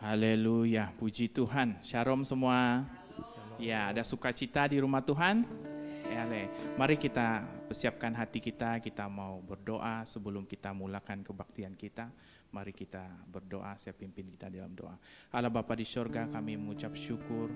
Haleluya, puji Tuhan. Shalom semua. Ya, ada sukacita di rumah Tuhan. Mari kita persiapkan hati kita mau berdoa sebelum kita mulakan kebaktian kita. Mari kita berdoa, saya pimpin kita dalam doa. Allah Bapa di sorga, kami mengucap syukur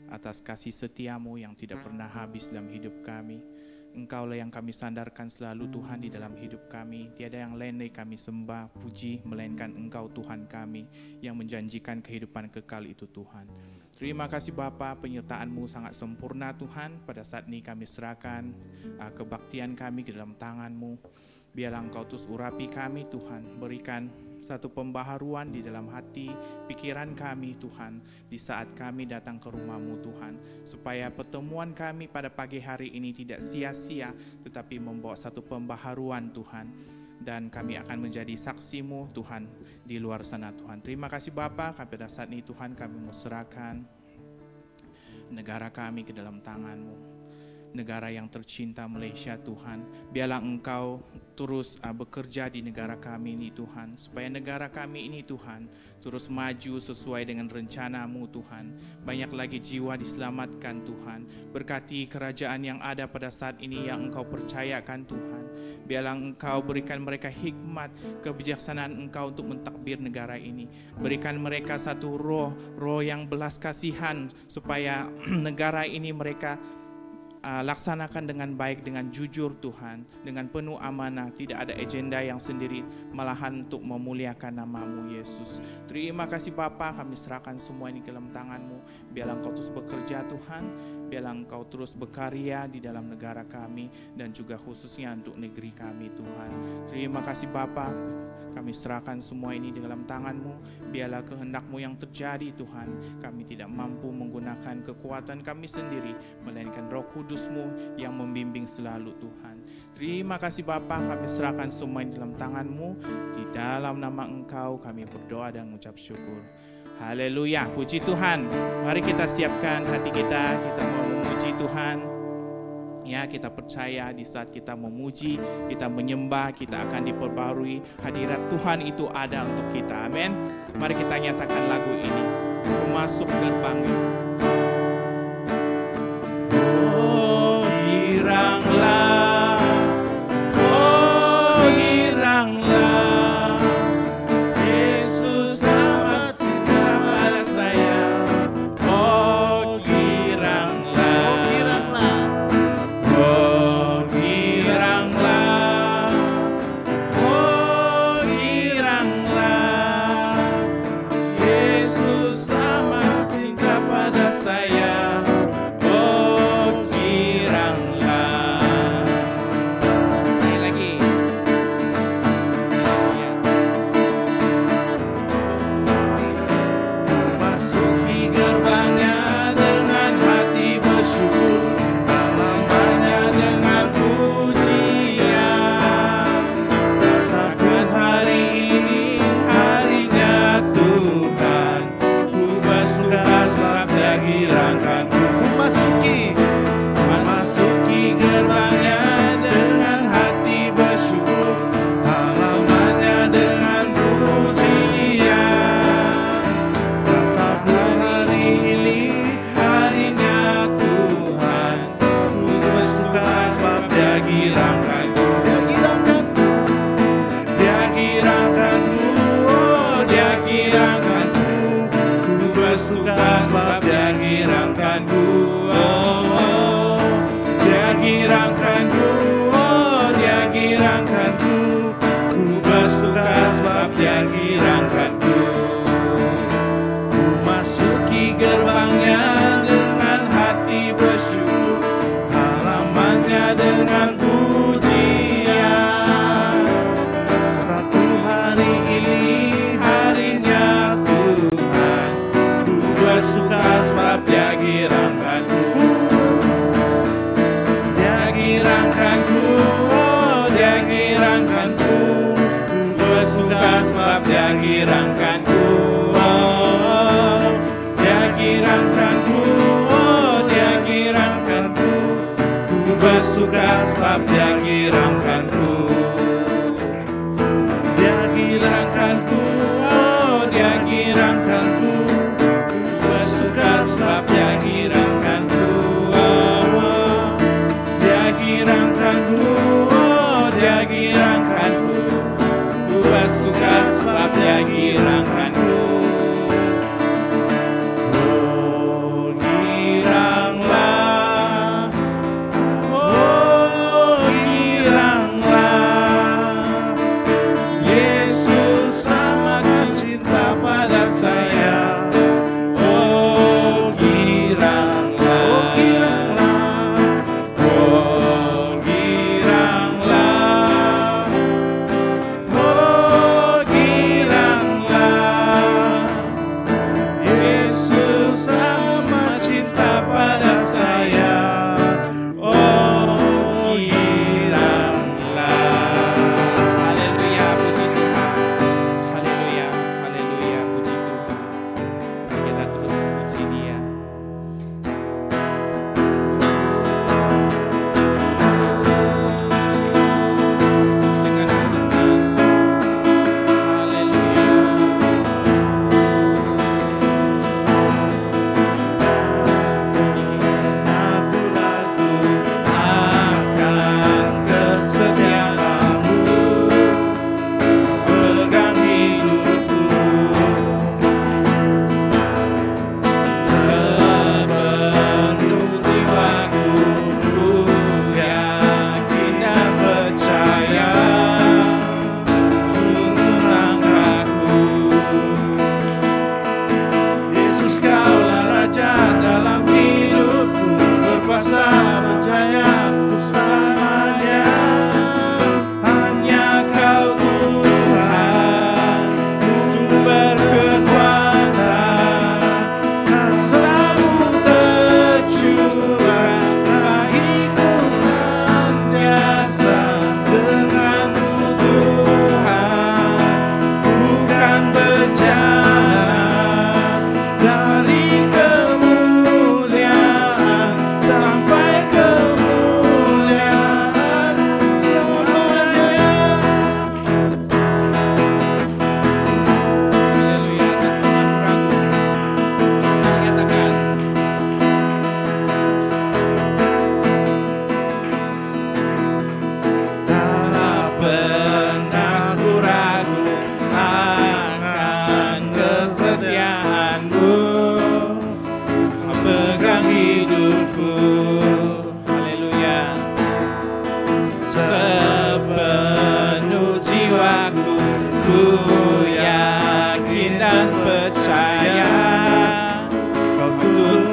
atas kasih setiamu yang tidak pernah habis dalam hidup kami. Engkaulah yang kami sandarkan selalu Tuhan di dalam hidup kami. Tiada yang lain yang kami sembah, puji, melainkan Engkau Tuhan kami yang menjanjikan kehidupan kekal itu Tuhan. Terima kasih Bapa, penyertaan-Mu sangat sempurna Tuhan. Pada saat ini kami serahkan kebaktian kami ke dalam tangan-Mu. Biarlah Engkau terus urapi kami Tuhan, berikan satu pembaharuan di dalam hati, pikiran kami Tuhan, di saat kami datang ke rumah-Mu Tuhan, supaya pertemuan kami pada pagi hari ini tidak sia-sia, tetapi membawa satu pembaharuan Tuhan, dan kami akan menjadi saksi-Mu Tuhan di luar sana Tuhan. Terima kasih Bapa, pada saat ini Tuhan kami serahkan negara kami ke dalam tangan-Mu. Negara yang tercinta Malaysia Tuhan, biarlah Engkau terus bekerja di negara kami ini Tuhan, supaya negara kami ini Tuhan terus maju sesuai dengan rencana-Mu Tuhan. Banyak lagi jiwa diselamatkan Tuhan. Berkati kerajaan yang ada pada saat ini yang Engkau percayakan Tuhan. Biarlah Engkau berikan mereka hikmat, kebijaksanaan Engkau untuk mentakbir negara ini. Berikan mereka satu roh yang belas kasihan, supaya negara ini mereka laksanakan dengan baik, dengan jujur Tuhan, dengan penuh amanah, tidak ada agenda yang sendiri, malahan untuk memuliakan nama-Mu Yesus. Terima kasih Bapa, kami serahkan semua ini ke dalam tangan-Mu. Biarlah Engkau terus bekerja Tuhan, biarlah Engkau terus berkarya di dalam negara kami, dan juga khususnya untuk negeri kami Tuhan. Terima kasih Bapa, kami serahkan semua ini di dalam tangan-Mu. Biarlah kehendak-Mu yang terjadi Tuhan. Kami tidak mampu menggunakan kekuatan kami sendiri, melainkan Roh Kudus-Mu yang membimbing selalu Tuhan. Terima kasih Bapa, kami serahkan semua ini dalam tangan-Mu. Di dalam nama Engkau kami berdoa dan mengucap syukur. Haleluya, puji Tuhan. Mari kita siapkan hati kita mau memuji Tuhan. Ya, kita percaya di saat kita memuji, kita menyembah, kita akan diperbarui. Hadirat Tuhan itu ada untuk kita. Amin. Mari kita nyatakan lagu ini. Masuk gerbangnya. Oh, giranglah. Oh, giranglah. Yesus amat cinta pada saya. Oh, giranglah. Oh, giranglah. Oh, giranglah. Oh, giranglah. Yesus amat cinta pada saya. Oh, giranglah. Sekali lagi. Masuki gerbangnya dengan hati bersyukur, halamannya dengan pujian. Katakan hari ini harinya Tuhan, ku bersuka sabda girangkanku. Masuki gerbangnya dengan hati bersyukur, halamannya dengan pujian. Katakan hari ini harinya Tuhan, ku bersuka sebab Dia girangkanku. Dia girangkanku, oh Dia girangkanku. Ku bersuka sebab Dia girangkanku. Oh, Dia girangkanku, oh Dia girangkanku. Ku bersuka sebab Dia girangkanku. Ku masuki gerbangnya dengan hati bersyukur, halamannya dengan pujian. Satu hari ini harinya Tuhan, ku bersuka sebab Dia girangkanku. Dia girangkanku, oh Dia girangkanku. Ku bersuka sebab Dia girangkanku. Oh, Dia girangkanku, oh Dia girangkanku. Ku bersuka sebab Dia girangkanku. Dia girangkanku, oh Dia girangkanku.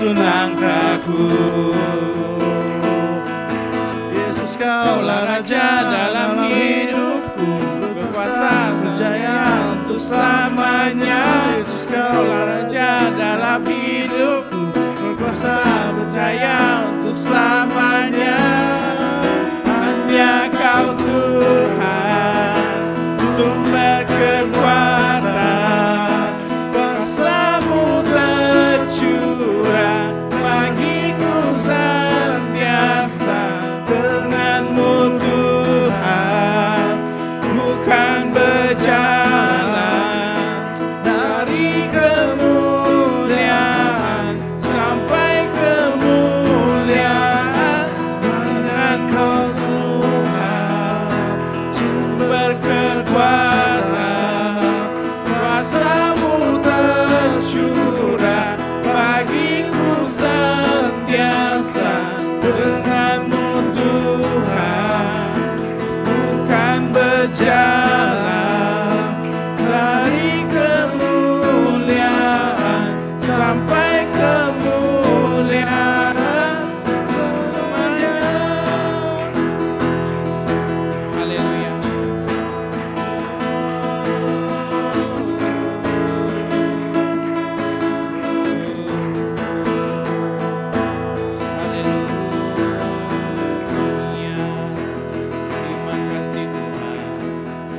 tuntun langkahku. Yesus, Kaulah Raja dalam hidupku, berkuasa berjaya untuk selamanya. Yesus, Kaulah Raja dalam hidupku, berkuasa berjaya untuk selamanya. Hanya Kau Tuhan, sumber kekuatan, kuasa-Mu tercurah bagiku senantiasa. Dengan-Mu Tuhan, bukan berjalan dari kemuliaan sampai kemuliaan. Dengan Kau Tuhan, sumber kekuatan, kuasa-Mu tercurah bagiku senantiasa. Dengan-Mu Tuhan, bukan berjalan dari kemuliaan sampai kemuliaan selamanya. Haleluya. Haleluya. Terima kasih Tuhan.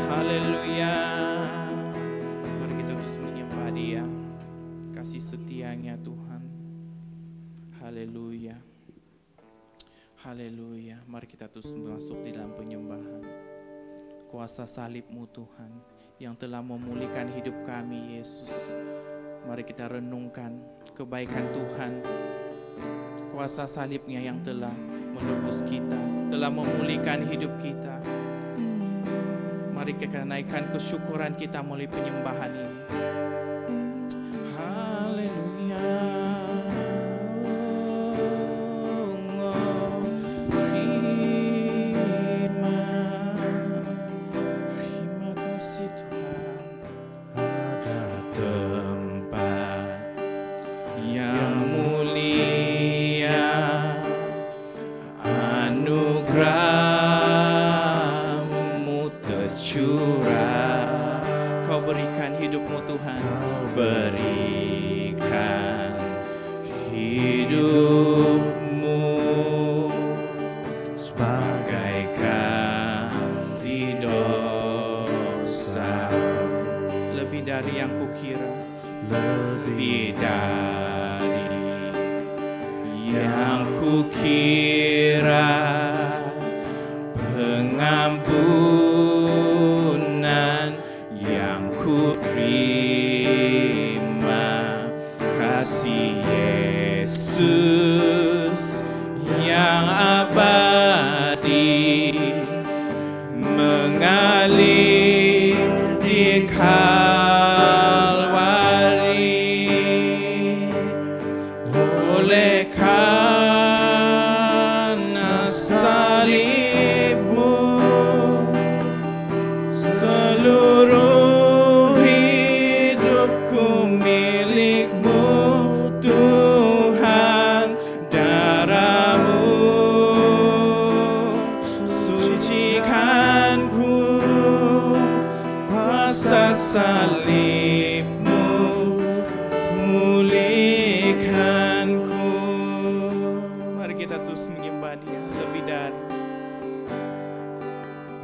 Haleluya. Mari kita terus menyembah Dia. Kasih setianya Tuhan. Haleluya. Haleluya. Mari kita terus masuk di dalam penyembahan. Kuasa salib-Mu Tuhan yang telah memulihkan hidup kami, Yesus. Mari kita renungkan kebaikan Tuhan. Kuasa salib-Nya yang telah menebus kita, telah memulihkan hidup kita. Mari kita naikkan kesyukuran kita melalui penyembahan ini. Haleluya. Terima kasih Tuhan. Ada tempat yang mulia, anugerah-Mu tercurah. Kau berikan hidup-Mu Tuhan. Kau berikan hidup-Mu sebagaikan di dosa. Lebih dari yang kukira, lebih dari yang kukira. Pengampunan yang kuterima, kasih Yesus yang abadi mengalir di Kalvari. Oleh karena salib-Mu, seluruh hidupku milik-Mu Tuhan. Darah-Mu sucikanku, kuasa salib-Mu pulihkanku. Mari kita terus menyembah Dia.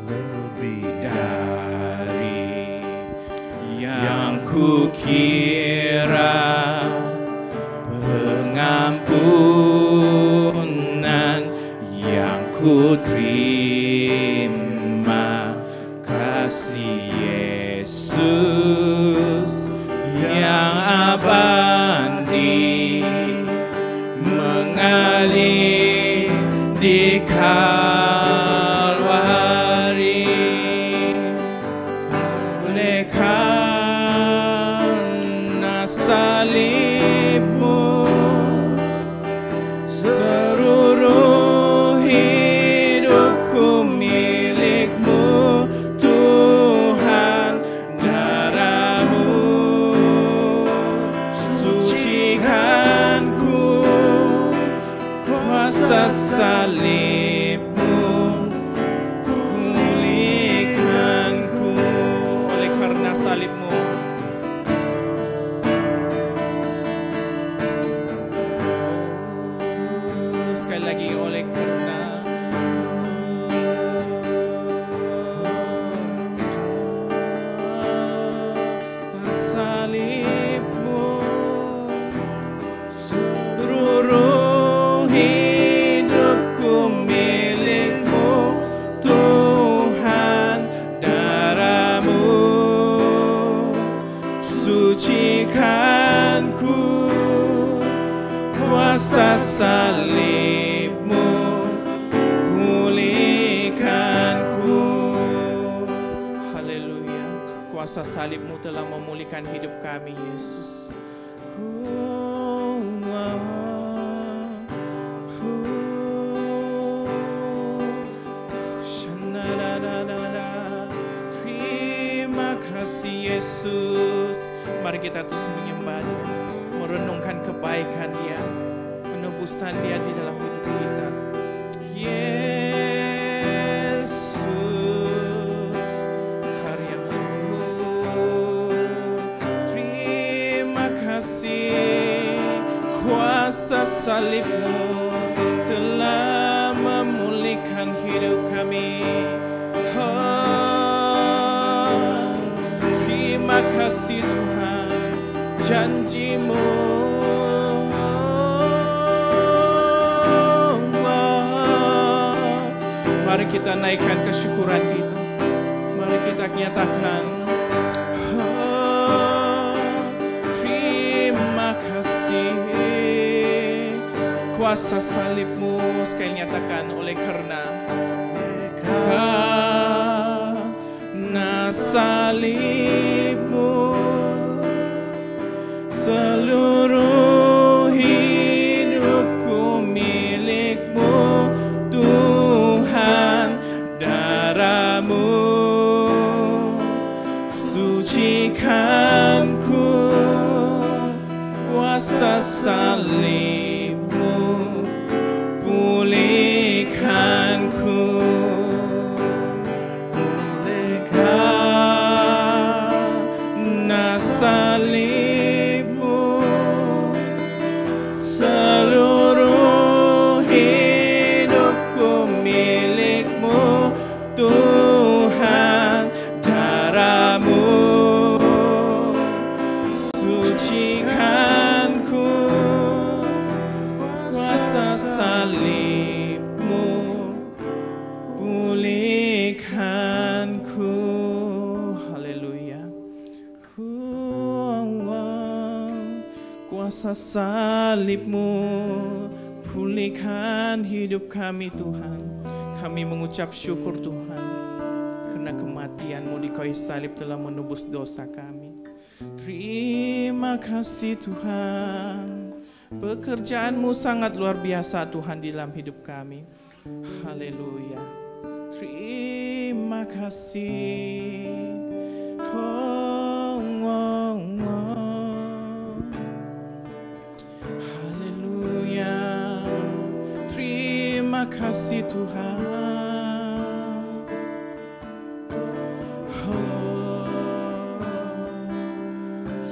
Lebih dari yang kukira, pengampunan yang kuterima, kasih Yesus yang abadi mengalir di Kalvari. Oleh karena salib-Mu, seluruh hidupku milik-Mu Tuhan. Darah-Mu sucikanku, kuasa salib-Mu pulihkanku. Oleh karena salib-Mu, sekali lagi, oleh karena salib-Mu, seluruh hidupku milik-Mu Tuhan. Darah-Mu sucikanku, kuasa salib-Mu pulihkanku. haleluya, kuasa salib-Mu telah memulihkan hidup kami, Yesus. Terima kasih Yesus. Mari kita terus menyembah Dia, merenungkan kebaikan Dia, penebusan Dia di dalam hidup kita. Yesus, karya-Mu. Terima kasih, kuasa salib-Mu telah memulihkan hidup kami. Terima kasih Tuhan, janji-Mu. Mari kita naikkan kesyukuran kita. Mari kita nyatakan, terima kasih, kuasa salib-Mu. Sekali nyatakan, oleh karena salib-Mu, seluruh hidupku milik-Mu Tuhan. Darah-Mu sucikanku, kuasa salib-Mu pulihkanku. Salib-Mu, seluruh hidupku milik-Mu Tuhan. Darah-Mu sucikanku, kuasa salib-Mu pulihkanku. Kuasa salib-Mu pulihkan hidup kami Tuhan. Kami mengucap syukur Tuhan, karena kematian-Mu di kayu salib telah menebus dosa kami. Terima kasih Tuhan, pekerjaan-Mu sangat luar biasa Tuhan di dalam hidup kami. Haleluya. Terima kasih. Terima kasih Tuhan.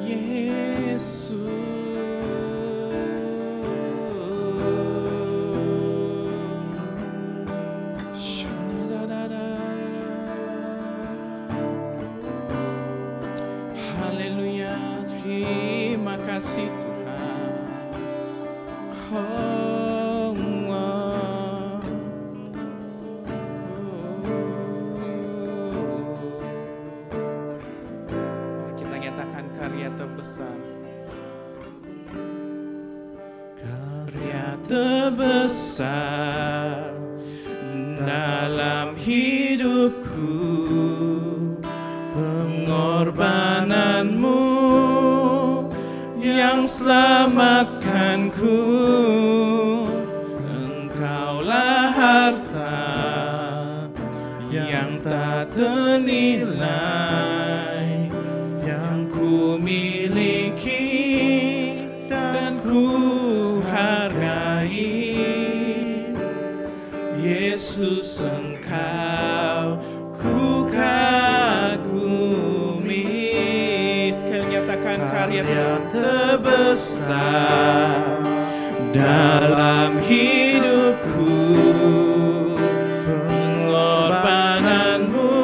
Yesus. Haleluya. Terima kasih Tuhan. terbesar. Karya terbesar dalam hidupku, pengorbananmu yang selamatkanku. Engkaulah harta yang tak ternilai yang ku miliki dan ku hargai. Yesus Engkau ku kagumi. Sekali nyatakan karya terbesar dalam hidupku, pengorbananmu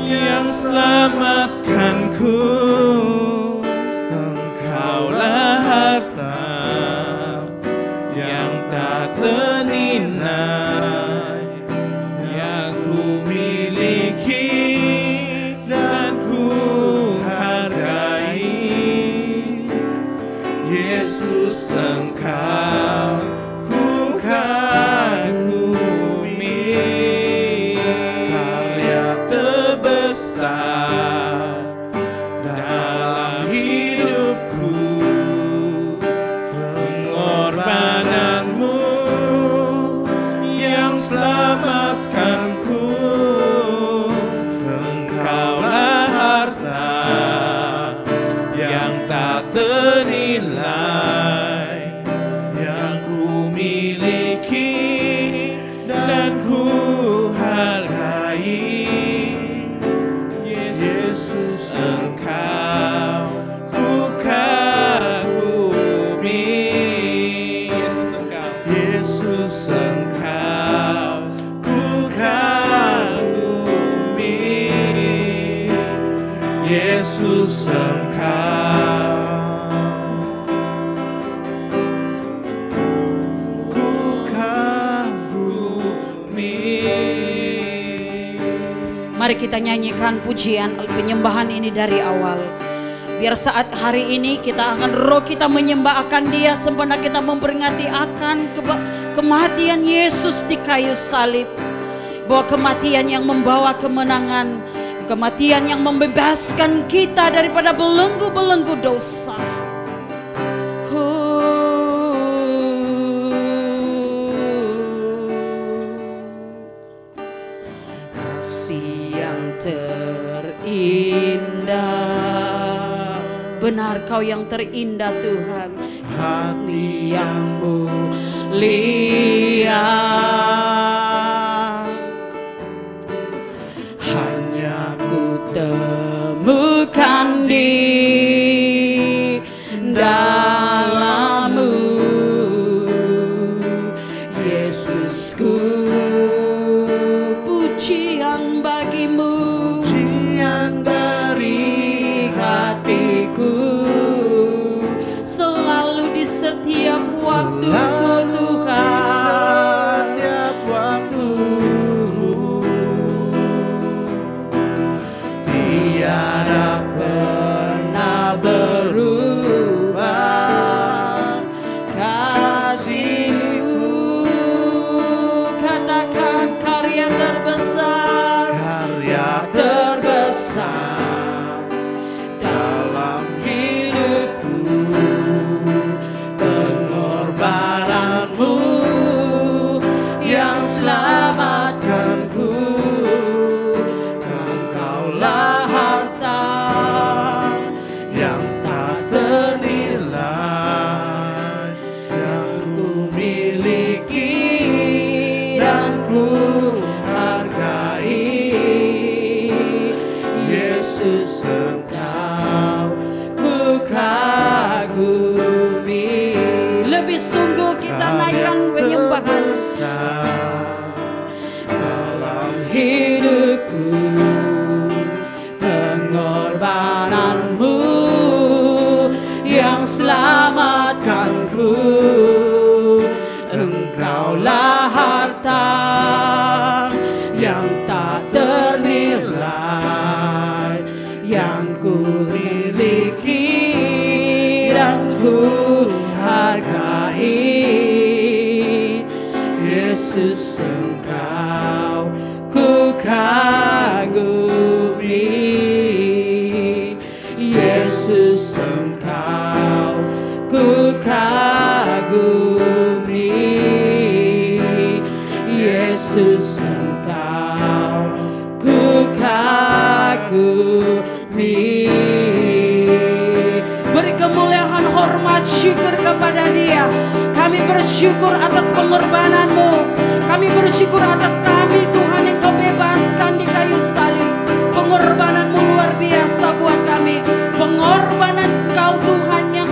yang selamatkanku. Engkaulah harta yang tak ternilai yang ku miliki dan ku hargai. Yesus Engkau ku kagumi. Karya terbesar dalam hidupku, pengorbananmu yang selamatkanku. Engkaulah harta yang tak ternilai yang ku miliki dan ku hargai. Yesus Engkau ku kagumi. Yesus Engkau ku kagumi. Yesus Engkau ku kagumi. Mari kita nyanyikan pujian penyembahan ini dari awal. Biar saat hari ini kita akan roh kita menyembah akan Dia sempena kita memperingati akan kematian Yesus di kayu salib. Bahwa kematian yang membawa kemenangan, kematian yang membebaskan kita daripada belenggu-belenggu dosa. Kasih yang terindah, benar Kau yang terindah Tuhan. Hati yang mulia, hanya ku temukan di dalam-Mu, Yesusku. Pujian bagi-Mu, pujian dari hatiku, selalu di setiap waktuku Tuhan. Setiap waktu tiada pernah berubah kasih-Mu. Katakan karya terbesar, karya terbesar dalam hidupku, pengorbananmu yang selamatkanku. Engkaulah harta yang tak ternilai yang ku miliki dan ku hargai. Yesus Engkau ku kagumi. Lebih sungguh kita naikkan penyembahan dalam hidupku, pengorbananmu yang selamatkanku. Engkaulah harta yang tak ternilai yang ku miliki dan ku hargai. Yesus Engkau ku kagumi. Yesus Engkau ku kagumi. Yesus Engkau ku kagumi. Beri kemuliaan, hormat, syukur kepada Dia. Kami bersyukur atas pengorbanan-Mu. Kami bersyukur atas kami Tuhan yang Kau bebaskan di kayu salib. Pengorbanan-Mu luar biasa buat kami. Pengorbanan Kau Tuhan yang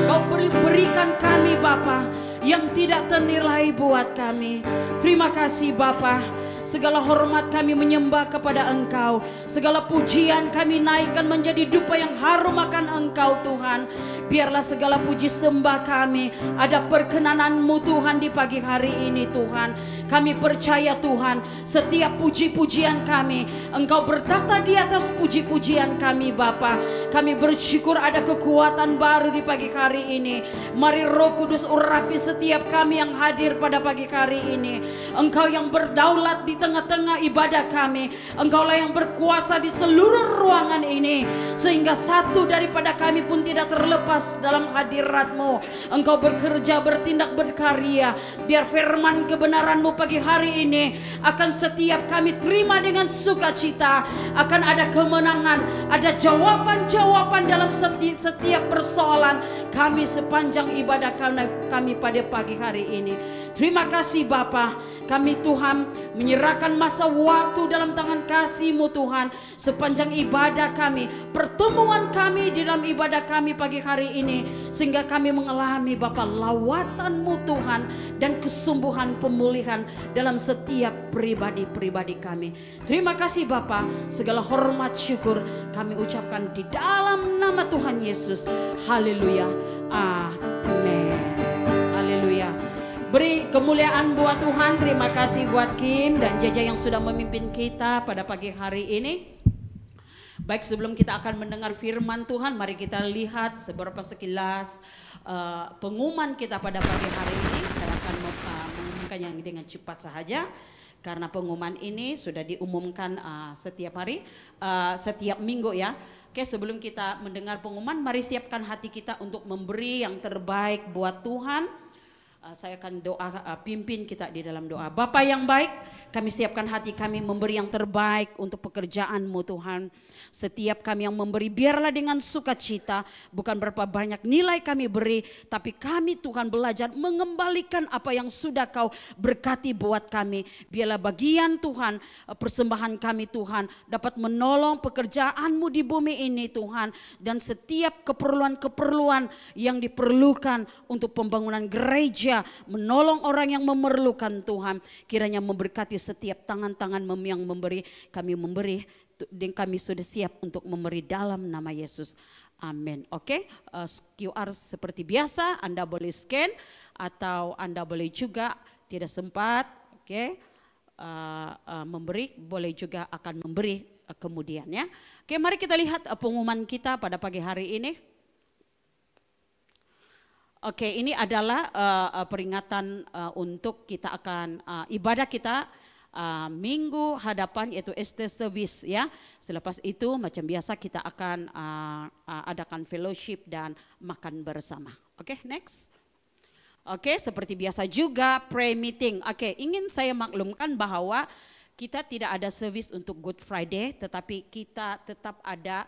Kau berikan kami Bapa, yang tidak ternilai buat kami. Terima kasih Bapa. Segala hormat kami menyembah kepada Engkau. Segala pujian kami naikkan menjadi dupa yang harum akan Engkau Tuhan. Biarlah segala puji sembah kami ada perkenanan-Mu Tuhan di pagi hari ini Tuhan. Kami percaya Tuhan, setiap puji-pujian kami, Engkau bertata di atas puji-pujian kami Bapa. Kami bersyukur ada kekuatan baru di pagi hari ini. Mari Roh Kudus urapi setiap kami yang hadir pada pagi hari ini. Engkau yang berdaulat di tengah-tengah ibadah kami. Engkaulah yang berkuasa di seluruh ruangan ini, sehingga satu daripada kami pun tidak terlepas dalam hadirat-Mu. Engkau bekerja, bertindak, berkarya. Biar firman kebenaran-Mu pagi hari ini akan setiap kami terima dengan sukacita. Akan ada kemenangan, ada jawaban-jawaban dalam setiap persoalan kami sepanjang ibadah kami pada pagi hari ini. Terima kasih Bapa. Kami Tuhan menyerahkan masa waktu dalam tangan kasih-Mu Tuhan. Sepanjang ibadah kami, pertemuan kami di dalam ibadah kami pagi hari ini, sehingga kami mengalami Bapa lawatan-Mu Tuhan dan kesembuhan pemulihan dalam setiap pribadi-pribadi kami. Terima kasih Bapa. Segala hormat syukur kami ucapkan di dalam nama Tuhan Yesus. Haleluya. Amin. Haleluya. Beri kemuliaan buat Tuhan. Terima kasih buat Kim dan Jaja yang sudah memimpin kita pada pagi hari ini. Baik, sebelum kita akan mendengar firman Tuhan, mari kita lihat seberapa sekilas pengumuman kita pada pagi hari ini. Saya akan mengumumkan yang dengan cepat saja, karena pengumuman ini sudah diumumkan setiap hari, setiap minggu ya. Oke, sebelum kita mendengar pengumuman, mari siapkan hati kita untuk memberi yang terbaik buat Tuhan. Saya akan pimpin kita di dalam doa. Bapa yang baik, kami siapkan hati kami memberi yang terbaik untuk pekerjaan-Mu Tuhan. Setiap kami yang memberi, biarlah dengan sukacita, bukan berapa banyak nilai kami beri, tapi kami Tuhan belajar mengembalikan apa yang sudah Kau berkati buat kami. Biarlah bagian Tuhan, persembahan kami Tuhan dapat menolong pekerjaan-Mu di bumi ini Tuhan, dan setiap keperluan-keperluan yang diperlukan untuk pembangunan gereja, menolong orang yang memerlukan Tuhan. Kiranya memberkati setiap tangan-tangan yang memberi. Kami memberi dan kami sudah siap untuk memberi dalam nama Yesus. Amin. Oke, QR seperti biasa Anda boleh scan, atau Anda boleh juga tidak sempat memberi, boleh juga akan memberi kemudian ya. Oke, mari kita lihat pengumuman kita pada pagi hari ini. Oke, ini adalah peringatan untuk kita akan ibadah kita minggu hadapan, yaitu Easter Service ya. Selepas itu macam biasa kita akan adakan fellowship dan makan bersama. Oke, next. Oke, seperti biasa juga prayer meeting. Oke, ingin saya maklumkan bahwa kita tidak ada service untuk Good Friday, tetapi kita tetap ada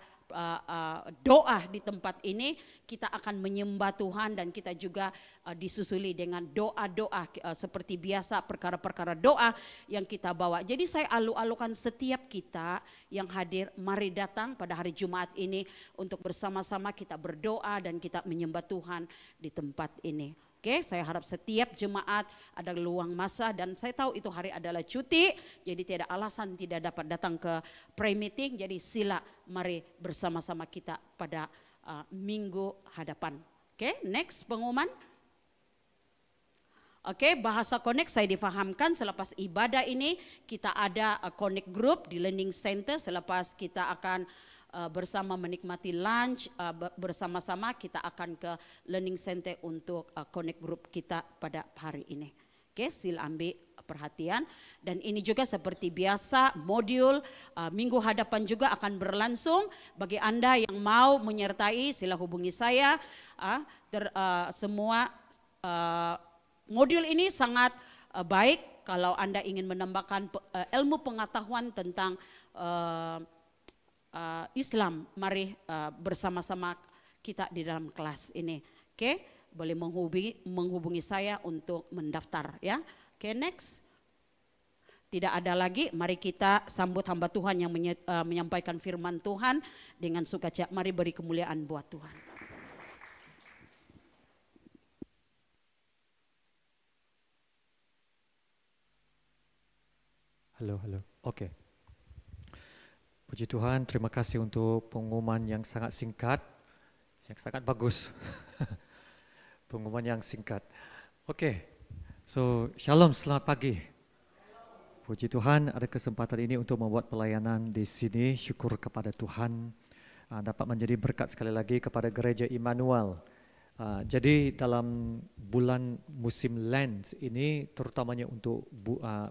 doa di tempat ini. Kita akan menyembah Tuhan dan kita juga disusuli dengan doa-doa seperti biasa, perkara-perkara doa yang kita bawa. Jadi saya alu-alukan setiap kita yang hadir, mari datang pada hari Jumat ini untuk bersama-sama kita berdoa dan kita menyembah Tuhan di tempat ini. Oke, saya harap setiap jemaat ada luang masa, dan saya tahu itu hari adalah cuti, jadi tidak alasan tidak dapat datang ke prayer meeting. Jadi sila mari bersama-sama kita pada minggu hadapan. Oke, next pengumuman. Oke, bahasa connect saya difahamkan selepas ibadah ini kita ada connect group di Learning Center. Selepas kita akan bersama menikmati lunch bersama-sama, kita akan ke Learning Center untuk connect group kita pada hari ini. Oke, sila ambil perhatian. Dan ini juga seperti biasa modul minggu hadapan juga akan berlangsung. Bagi Anda yang mau menyertai, sila hubungi saya. Semua modul ini sangat baik kalau Anda ingin menambahkan ilmu pengetahuan tentang Islam. Mari bersama-sama kita di dalam kelas ini. Oke, boleh menghubungi saya untuk mendaftar ya. Oke, next. Tidak ada lagi, mari kita sambut hamba Tuhan yang menyampaikan firman Tuhan dengan sukacita. Mari beri kemuliaan buat Tuhan. Halo. Oke. Puji Tuhan, terima kasih untuk pengumuman yang sangat singkat, yang sangat bagus. Pengumuman yang singkat. Oke, so shalom, selamat pagi. Puji Tuhan, ada kesempatan ini untuk membuat pelayanan di sini. Syukur kepada Tuhan dapat menjadi berkat sekali lagi kepada Gereja Immanuel. Jadi dalam bulan musim Lent ini, terutamanya untuk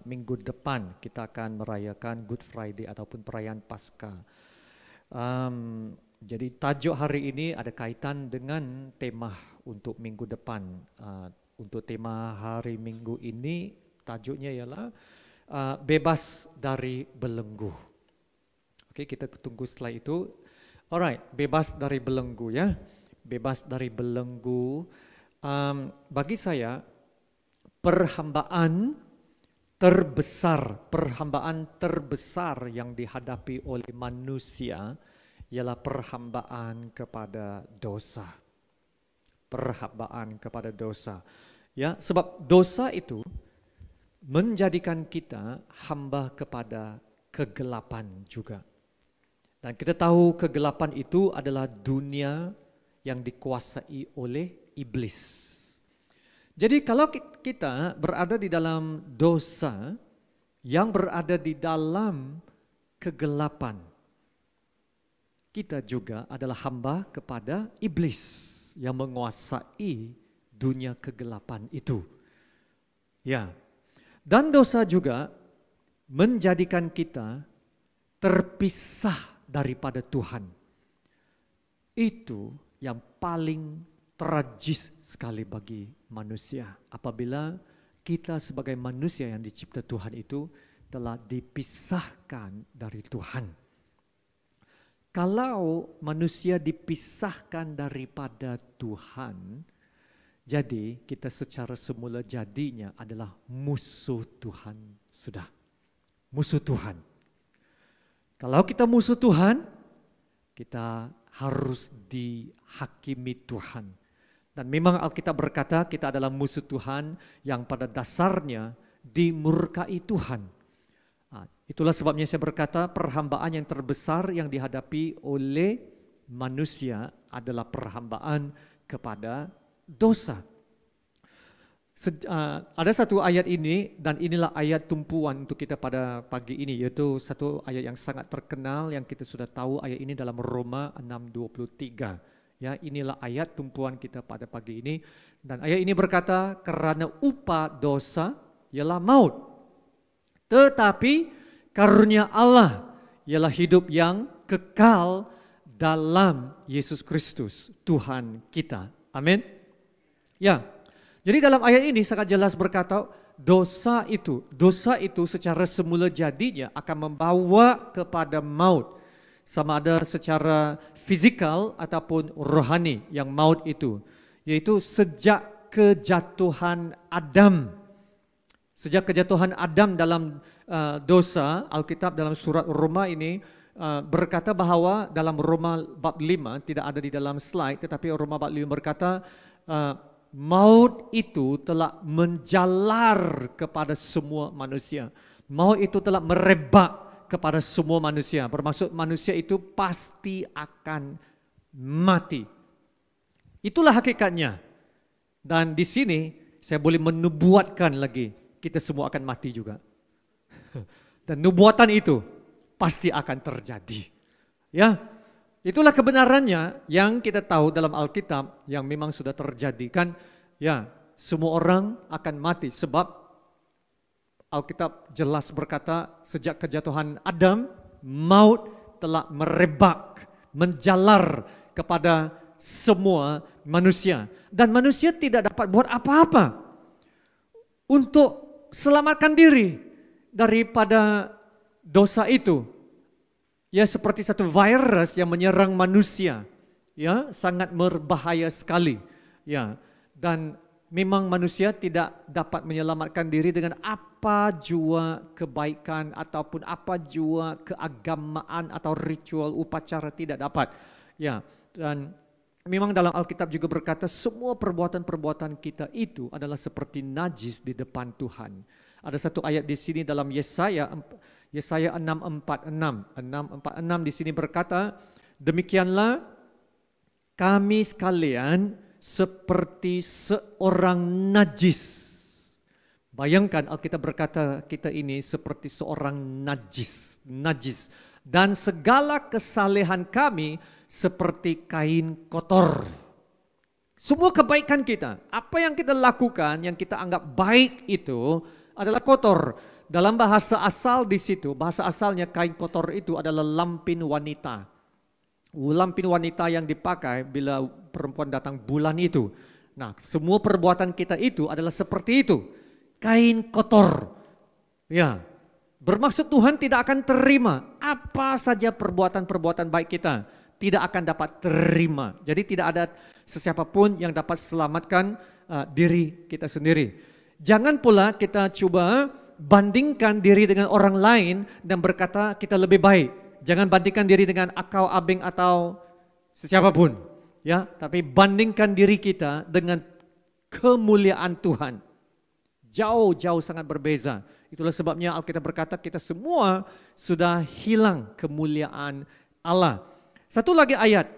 minggu depan, kita akan merayakan Good Friday ataupun perayaan Paskah. Jadi tajuk hari ini ada kaitan dengan tema untuk minggu depan. Untuk tema hari Minggu ini, tajuknya ialah bebas dari belenggu. Oke, kita tunggu setelah itu. Alright, bebas dari belenggu ya. Bebas dari belenggu. Bagi saya, perhambaan terbesar yang dihadapi oleh manusia ialah perhambaan kepada dosa. Perhambaan kepada dosa. Ya, sebab dosa itu menjadikan kita hamba kepada kegelapan juga. Dan kita tahu kegelapan itu adalah dunia yang dikuasai oleh iblis. Jadi kalau kita berada di dalam dosa, yang berada di dalam kegelapan, kita juga adalah hamba kepada iblis yang menguasai dunia kegelapan itu. Ya. Dan dosa juga menjadikan kita terpisah daripada Tuhan. Itu yang paling tragis sekali bagi manusia. Apabila kita sebagai manusia yang dicipta Tuhan itu telah dipisahkan dari Tuhan. Kalau manusia dipisahkan daripada Tuhan, jadi kita secara semula jadinya adalah musuh Tuhan sudah. Musuh Tuhan. Kalau kita musuh Tuhan, kita harus dihakimi Tuhan. Dan memang Alkitab berkata kita adalah musuh Tuhan yang pada dasarnya dimurkai Tuhan. Itulah sebabnya saya berkata perhambaan yang terbesar yang dihadapi oleh manusia adalah perhambaan kepada dosa. Ada satu ayat ini dan inilah ayat tumpuan untuk kita pada pagi ini, yaitu satu ayat yang sangat terkenal yang kita sudah tahu. Ayat ini dalam Roma 6:23. Ya, inilah ayat tumpuan kita pada pagi ini. Dan ayat ini berkata, karena upah dosa ialah maut. Tetapi karunia Allah ialah hidup yang kekal dalam Yesus Kristus Tuhan kita. Amin. Ya, jadi dalam ayat ini sangat jelas berkata dosa itu secara semula jadinya akan membawa kepada maut. Sama ada secara fisikal ataupun rohani yang maut itu. Yaitu sejak kejatuhan Adam. Sejak kejatuhan Adam dalam dosa, Alkitab dalam surat Roma ini berkata bahwa dalam Roma bab 5, tidak ada di dalam slide, tetapi Roma bab 5 berkata maut itu telah menjalar kepada semua manusia. Maut itu telah merebak kepada semua manusia. Bermaksud manusia itu pasti akan mati. Itulah hakikatnya. Dan di sini saya boleh menubuatkan lagi, kita semua akan mati juga. Dan nubuatan itu pasti akan terjadi. Ya. Itulah kebenarannya yang kita tahu dalam Alkitab yang memang sudah terjadi kan. Ya, semua orang akan mati sebab Alkitab jelas berkata sejak kejatuhan Adam, maut telah merebak, menjalar kepada semua manusia. Dan manusia tidak dapat buat apa-apa untuk selamatkan diri daripada dosa itu. Ya, seperti satu virus yang menyerang manusia, ya, sangat berbahaya sekali, ya. Dan memang manusia tidak dapat menyelamatkan diri dengan apa jua kebaikan ataupun apa jua keagamaan atau ritual upacara, tidak dapat. Ya, dan memang dalam Alkitab juga berkata semua perbuatan-perbuatan kita itu adalah seperti najis di depan Tuhan. Ada satu ayat di sini dalam Yesaya 6:46 di sini berkata, demikianlah kami sekalian seperti seorang najis. Bayangkan Alkitab berkata kita ini seperti seorang najis. Dan segala kesalehan kami seperti kain kotor. Semua kebaikan kita, apa yang kita lakukan, yang kita anggap baik itu adalah kotor. Dalam bahasa asal di situ, bahasa asalnya kain kotor itu adalah lampin wanita. Lampin wanita yang dipakai bila perempuan datang bulan itu. Nah, semua perbuatan kita itu adalah seperti itu. Kain kotor. Ya, bermaksud Tuhan tidak akan terima apa saja perbuatan-perbuatan baik kita. Tidak akan dapat terima. Jadi tidak ada sesiapapun yang dapat selamatkan diri kita sendiri. Jangan pula kita coba bandingkan diri dengan orang lain dan berkata kita lebih baik. Jangan bandingkan diri dengan Akau, Abeng atau siapapun, ya. Tapi bandingkan diri kita dengan kemuliaan Tuhan. Jauh sangat berbeza. Itulah sebabnya Alkitab berkata kita semua sudah hilang kemuliaan Allah. Satu lagi ayat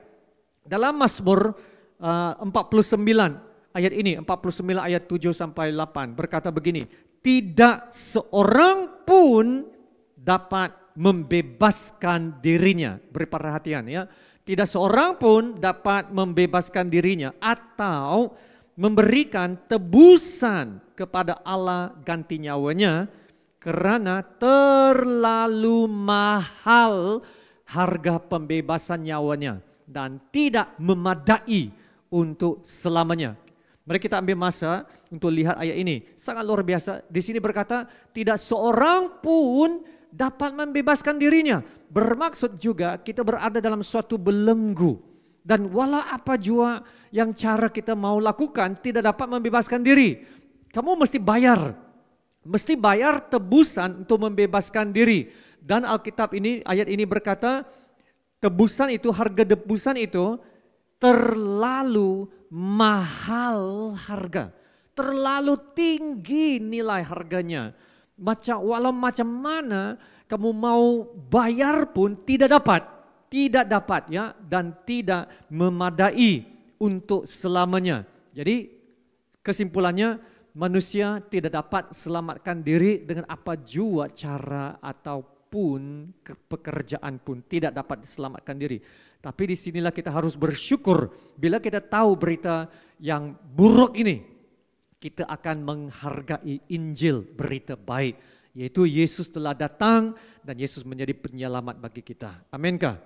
dalam Mazmur 49 ayat ini, 49 ayat 7-8 berkata begini, tidak seorang pun dapat membebaskan dirinya. Beri perhatian ya. Tidak seorang pun dapat membebaskan dirinya atau memberikan tebusan kepada Allah ganti nyawanya karena terlalu mahal harga pembebasan nyawanya dan tidak memadai untuk selamanya. Mari kita ambil masa untuk lihat ayat ini. Sangat luar biasa. Di sini berkata tidak seorang pun dapat membebaskan dirinya. Bermaksud juga kita berada dalam suatu belenggu. Dan walau apa jua yang cara kita mau lakukan tidak dapat membebaskan diri. Kamu mesti bayar. Mesti bayar tebusan untuk membebaskan diri. Dan Alkitab ini, ayat ini berkata tebusan itu, harga tebusan itu terlalu mahal harga. Terlalu tinggi nilai harganya. Walau macam mana kamu mau bayar pun tidak dapat ya, dan tidak memadai untuk selamanya. Jadi kesimpulannya manusia tidak dapat selamatkan diri dengan apa jua cara ataupun pekerjaan pun tidak dapat diselamatkan diri. Tapi disinilah kita harus bersyukur bila kita tahu berita yang buruk ini. Kita akan menghargai Injil, berita baik, yaitu Yesus telah datang dan Yesus menjadi penyelamat bagi kita. Aminkah?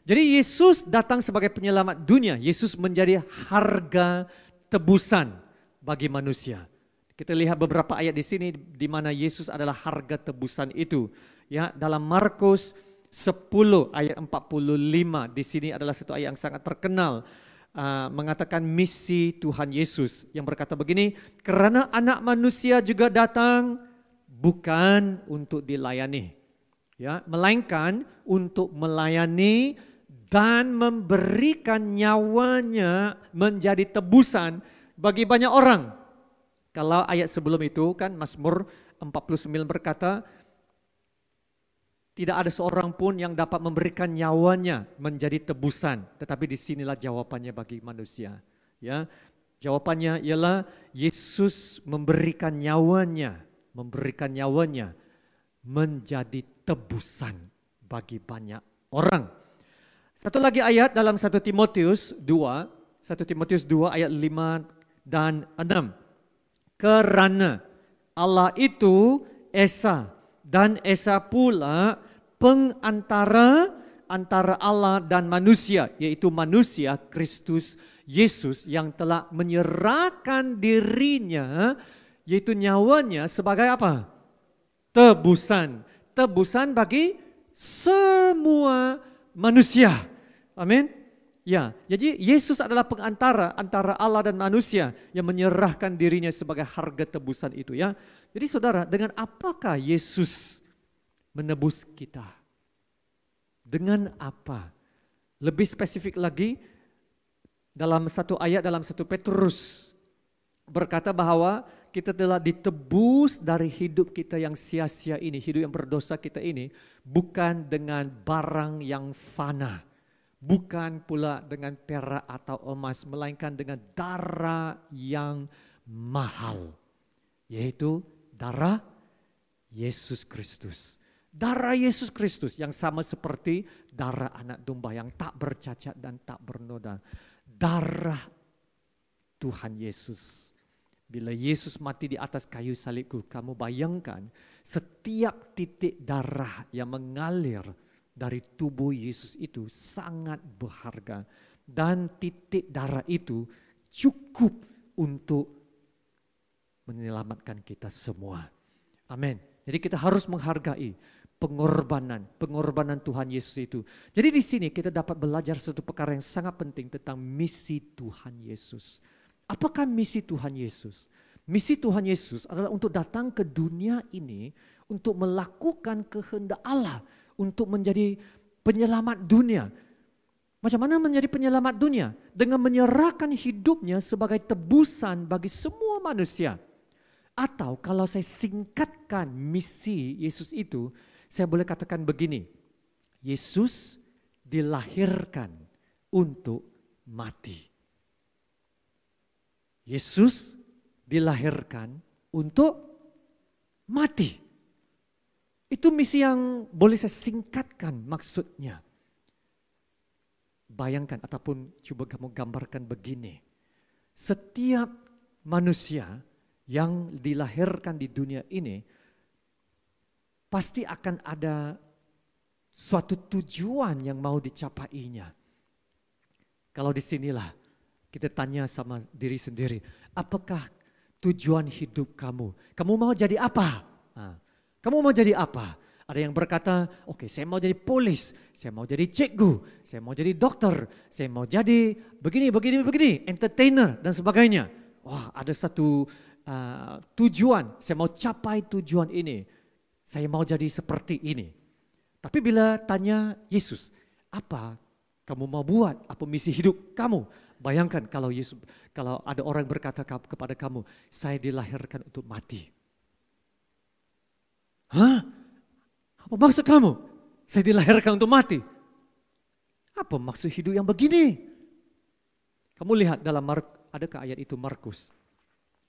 Jadi Yesus datang sebagai penyelamat dunia. Yesus menjadi harga tebusan bagi manusia. Kita lihat beberapa ayat di sini di mana Yesus adalah harga tebusan itu. Ya, dalam Markus 10 ayat 45 di sini adalah satu ayat yang sangat terkenal. Mengatakan misi Tuhan Yesus yang berkata begini, karena anak manusia juga datang bukan untuk dilayani, ya, melainkan untuk melayani dan memberikan nyawanya menjadi tebusan bagi banyak orang. Kalau ayat sebelum itu kan Mazmur 49 berkata, tidak ada seorang pun yang dapat memberikan nyawanya menjadi tebusan. Tetapi disinilah jawabannya bagi manusia. Ya, jawabannya ialah Yesus memberikan nyawanya menjadi tebusan bagi banyak orang. Satu lagi ayat dalam 1 Timotius 2 ayat 5 dan 6. Karena Allah itu Esa dan Esa pula pengantara antara Allah dan manusia, yaitu manusia Kristus Yesus yang telah menyerahkan dirinya, yaitu nyawanya sebagai apa? Tebusan. Tebusan bagi semua manusia. Amin. Ya, jadi Yesus adalah pengantara antara Allah dan manusia yang menyerahkan dirinya sebagai harga tebusan itu ya. Jadi saudara, dengan apakah Yesus menebus kita? Dengan apa? Lebih spesifik lagi, dalam satu ayat dalam 1 Petrus berkata bahwa kita telah ditebus dari hidup kita yang sia-sia ini, hidup yang berdosa kita ini, bukan dengan barang yang fana, bukan pula dengan perak atau emas, melainkan dengan darah yang mahal, yaitu darah Yesus Kristus. Darah Yesus Kristus yang sama seperti darah anak domba yang tak bercacat dan tak bernoda. Darah Tuhan Yesus. Bila Yesus mati di atas kayu salibku, kamu bayangkan setiap titik darah yang mengalir dari tubuh Yesus itu sangat berharga. Dan titik darah itu cukup untuk menyelamatkan kita semua. Amin. Jadi kita harus menghargai pengorbanan Tuhan Yesus itu. Jadi di sini kita dapat belajar satu perkara yang sangat penting tentang misi Tuhan Yesus. Apakah misi Tuhan Yesus? Misi Tuhan Yesus adalah untuk datang ke dunia ini untuk melakukan kehendak Allah, untuk menjadi penyelamat dunia. Macam mana menjadi penyelamat dunia? Dengan menyerahkan hidupnya sebagai tebusan bagi semua manusia. Atau kalau saya singkatkan misi Yesus itu, saya boleh katakan begini, Yesus dilahirkan untuk mati. Yesus dilahirkan untuk mati. Itu misi yang boleh saya singkatkan maksudnya. Bayangkan ataupun coba kamu gambarkan begini. Setiap manusia yang dilahirkan di dunia ini pasti akan ada suatu tujuan yang mau dicapainya. Kalau disinilah kita tanya sama diri sendiri, apakah tujuan hidup kamu? Kamu mau jadi apa? Kamu mau jadi apa? Ada yang berkata, oke, saya mau jadi polis, saya mau jadi cikgu, saya mau jadi dokter, saya mau jadi begini, entertainer dan sebagainya. Wah, ada satu tujuan, saya mau capai tujuan ini. Saya mau jadi seperti ini. Tapi bila tanya Yesus, apa kamu mau buat? Apa misi hidup kamu? Bayangkan kalau ada orang berkata kepada kamu, saya dilahirkan untuk mati. Hah? Apa maksud kamu? Saya dilahirkan untuk mati. Apa maksud hidup yang begini? Kamu lihat dalam adakah ayat itu Markus?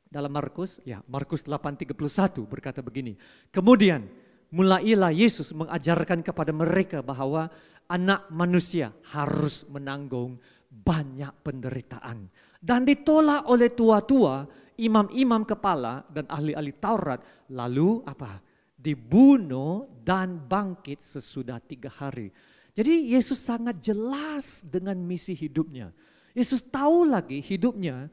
Dalam Markus 8:31 berkata begini. Kemudian mulailah Yesus mengajarkan kepada mereka bahwa anak manusia harus menanggung banyak penderitaan. Dan ditolak oleh tua-tua, imam-imam kepala dan ahli-ahli Taurat. Lalu apa? Dibunuh dan bangkit sesudah 3 hari. Jadi Yesus sangat jelas dengan misi hidupnya. Yesus tahu lagi hidupnya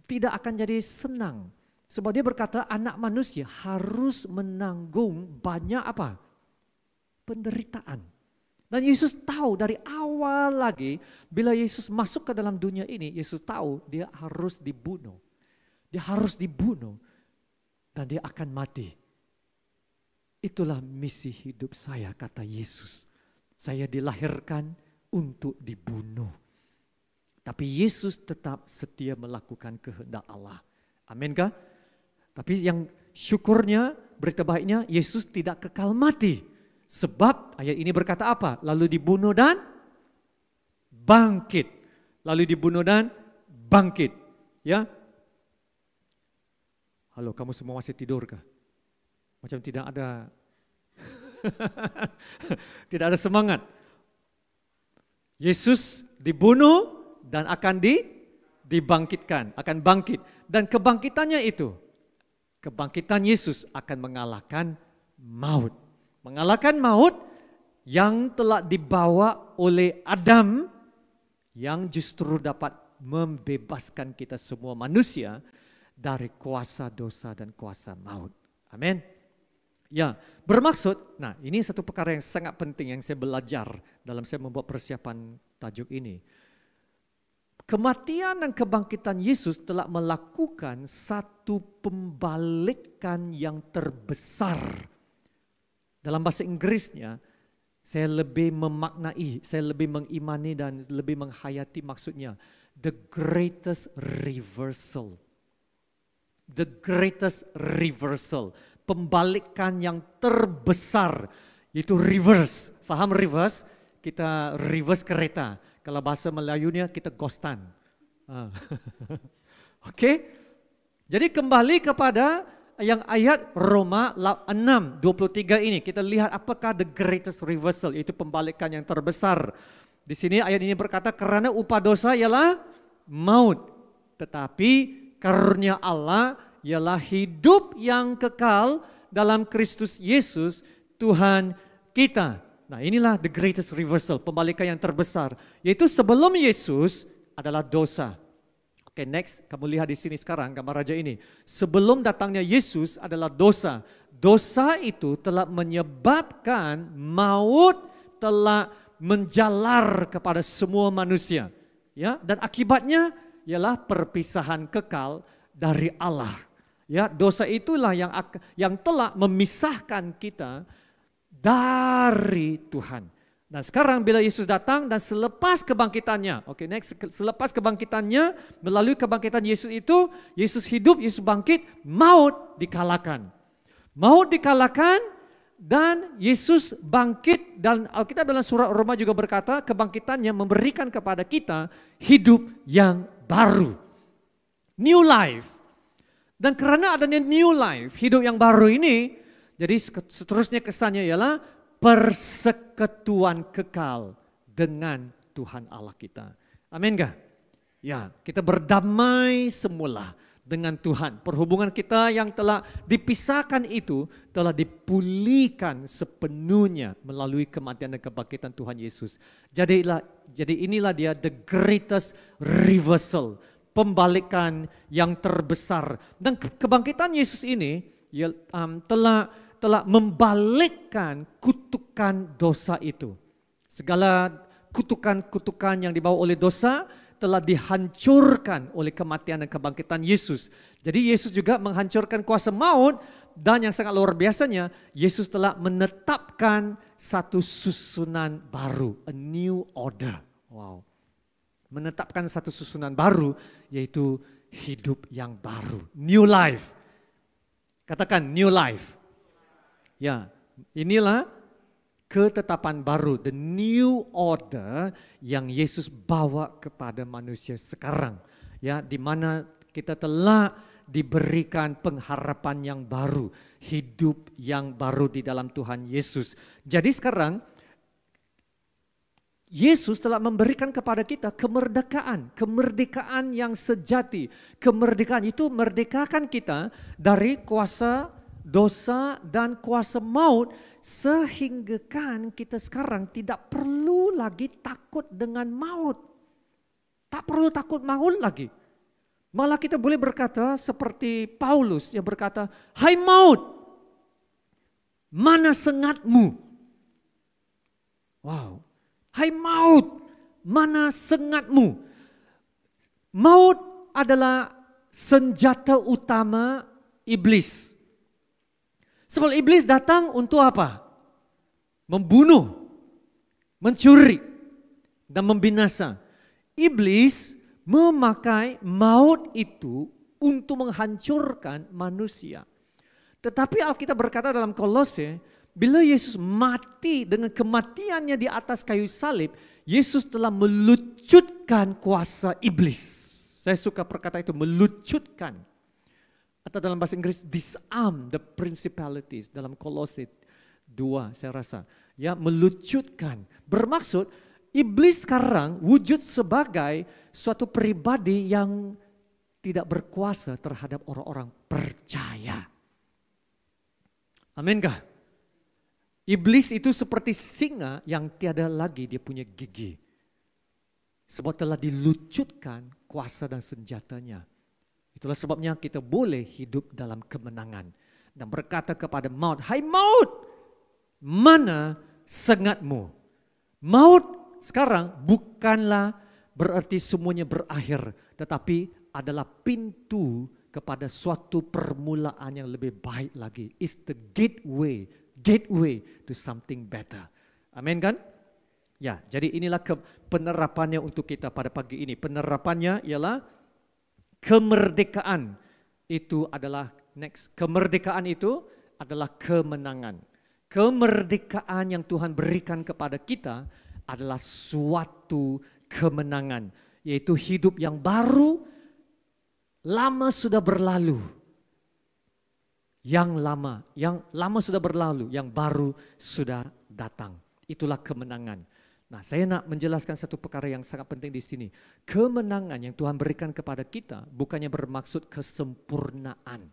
tidak akan jadi senang. Sebab dia berkata anak manusia harus menanggung banyak apa? Penderitaan. Dan Yesus tahu dari awal lagi bila Yesus masuk ke dalam dunia ini, Yesus tahu dia harus dibunuh. Dia harus dibunuh dan dia akan mati. Itulah misi hidup saya, kata Yesus. Saya dilahirkan untuk dibunuh. Tapi Yesus tetap setia melakukan kehendak Allah. Amin kah? Tapi yang syukurnya, berita baiknya, Yesus tidak kekal mati. Sebab ayat ini berkata apa? Lalu dibunuh dan bangkit. Lalu dibunuh dan bangkit. Ya. Halo, kamu semua masih tidur kah? Macam tidak ada tidak ada semangat. Yesus dibunuh dan akan dibangkitkan, akan bangkit. Dan kebangkitannya itu, kebangkitan Yesus akan mengalahkan maut. Mengalahkan maut yang telah dibawa oleh Adam, yang justru dapat membebaskan kita semua manusia dari kuasa dosa dan kuasa maut. Amin. Ya, bermaksud, nah ini satu perkara yang sangat penting yang saya belajar dalam saya membuat persiapan tajuk ini. kematian dan kebangkitan Yesus telah melakukan satu pembalikan yang terbesar. Dalam bahasa Inggrisnya, saya lebih memaknai, saya lebih mengimani dan lebih menghayati maksudnya. The greatest reversal. The greatest reversal. Pembalikan yang terbesar. Yaitu reverse. Faham reverse? Kita reverse kereta. Kalau bahasa Melayunya kita ghostan. Oke? Jadi kembali kepada yang ayat Roma 6:23 ini. Kita lihat apakah the greatest reversal. Itu pembalikan yang terbesar. Di sini ayat ini berkata karena upah dosa ialah maut. Tetapi karunia Allah ialah hidup yang kekal dalam Kristus Yesus Tuhan kita. Nah inilah the greatest reversal, pembalikan yang terbesar. Yaitu sebelum Yesus adalah dosa. Oke, next, kamu lihat di sini sekarang gambar raja ini. Sebelum datangnya Yesus adalah dosa. Dosa itu telah menyebabkan maut telah menjalar kepada semua manusia. Ya, dan akibatnya ialah perpisahan kekal dari Allah. Ya, dosa itulah yang telah memisahkan kita dari Tuhan. Nah sekarang bila Yesus datang dan selepas kebangkitannya, oke next, selepas kebangkitannya, melalui kebangkitan Yesus itu, Yesus hidup, Yesus bangkit, maut dikalahkan. Maut dikalahkan dan Yesus bangkit, dan Alkitab dalam surat Roma juga berkata kebangkitannya memberikan kepada kita hidup yang baru. New life. Dan karena adanya new life, hidup yang baru ini, jadi seterusnya kesannya ialah persekutuan kekal dengan Tuhan Allah kita. Amin gak? Ya, kita berdamai semula dengan Tuhan. Perhubungan kita yang telah dipisahkan itu telah dipulihkan sepenuhnya melalui kematian dan kebangkitan Tuhan Yesus. Jadi inilah dia the greatest reversal, pembalikan yang terbesar. Dan kebangkitan Yesus ini telah membalikkan kutukan dosa itu. Segala kutukan-kutukan yang dibawa oleh dosa telah dihancurkan oleh kematian dan kebangkitan Yesus. Jadi Yesus juga menghancurkan kuasa maut, dan yang sangat luar biasanya Yesus telah menetapkan satu susunan baru, a new order. Wow. Menetapkan satu susunan baru yaitu hidup yang baru, new life. Katakan new life. Ya, inilah ketetapan baru, the new order yang Yesus bawa kepada manusia sekarang. Ya, di mana kita telah diberikan pengharapan yang baru, hidup yang baru di dalam Tuhan Yesus. Jadi sekarang Yesus telah memberikan kepada kita kemerdekaan, kemerdekaan yang sejati. Kemerdekaan itu merdekakan kita dari kuasa dosa dan kuasa maut, sehingga kan kita sekarang tidak perlu lagi takut dengan maut. Tak perlu takut maut lagi. Malah kita boleh berkata seperti Paulus yang berkata, "Hai maut, mana sengatmu?" Wow. Hai maut, mana sengatmu? Maut adalah senjata utama iblis. Sebab iblis datang untuk apa? Membunuh, mencuri, dan membinasa. Iblis memakai maut itu untuk menghancurkan manusia. Tetapi Alkitab berkata dalam Kolose, bila Yesus mati dengan kematiannya di atas kayu salib, Yesus telah melucutkan kuasa iblis. Saya suka perkataan itu, melucutkan. Atau dalam bahasa Inggris, disarm the principalities. Dalam Kolose 2 saya rasa. Ya, melucutkan. Bermaksud, iblis sekarang wujud sebagai suatu pribadi yang tidak berkuasa terhadap orang-orang percaya. Aminkah? Iblis itu seperti singa yang tiada lagi dia punya gigi. Sebab telah dilucutkan kuasa dan senjatanya. Itulah sebabnya kita boleh hidup dalam kemenangan. Dan berkata kepada maut, "Hai maut, mana sengatmu?" Maut sekarang bukanlah berarti semuanya berakhir, tetapi adalah pintu kepada suatu permulaan yang lebih baik lagi. It's the gateway to something better. Amin kan? Ya, jadi inilah penerapannya untuk kita pada pagi ini. Penerapannya ialah kemerdekaan. Itu adalah next. Kemerdekaan itu adalah kemenangan. Kemerdekaan yang Tuhan berikan kepada kita adalah suatu kemenangan, yaitu hidup yang baru, lama sudah berlalu. Yang lama sudah berlalu, yang baru sudah datang. Itulah kemenangan. Nah, saya nak menjelaskan satu perkara yang sangat penting di sini. Kemenangan yang Tuhan berikan kepada kita bukannya bermaksud kesempurnaan.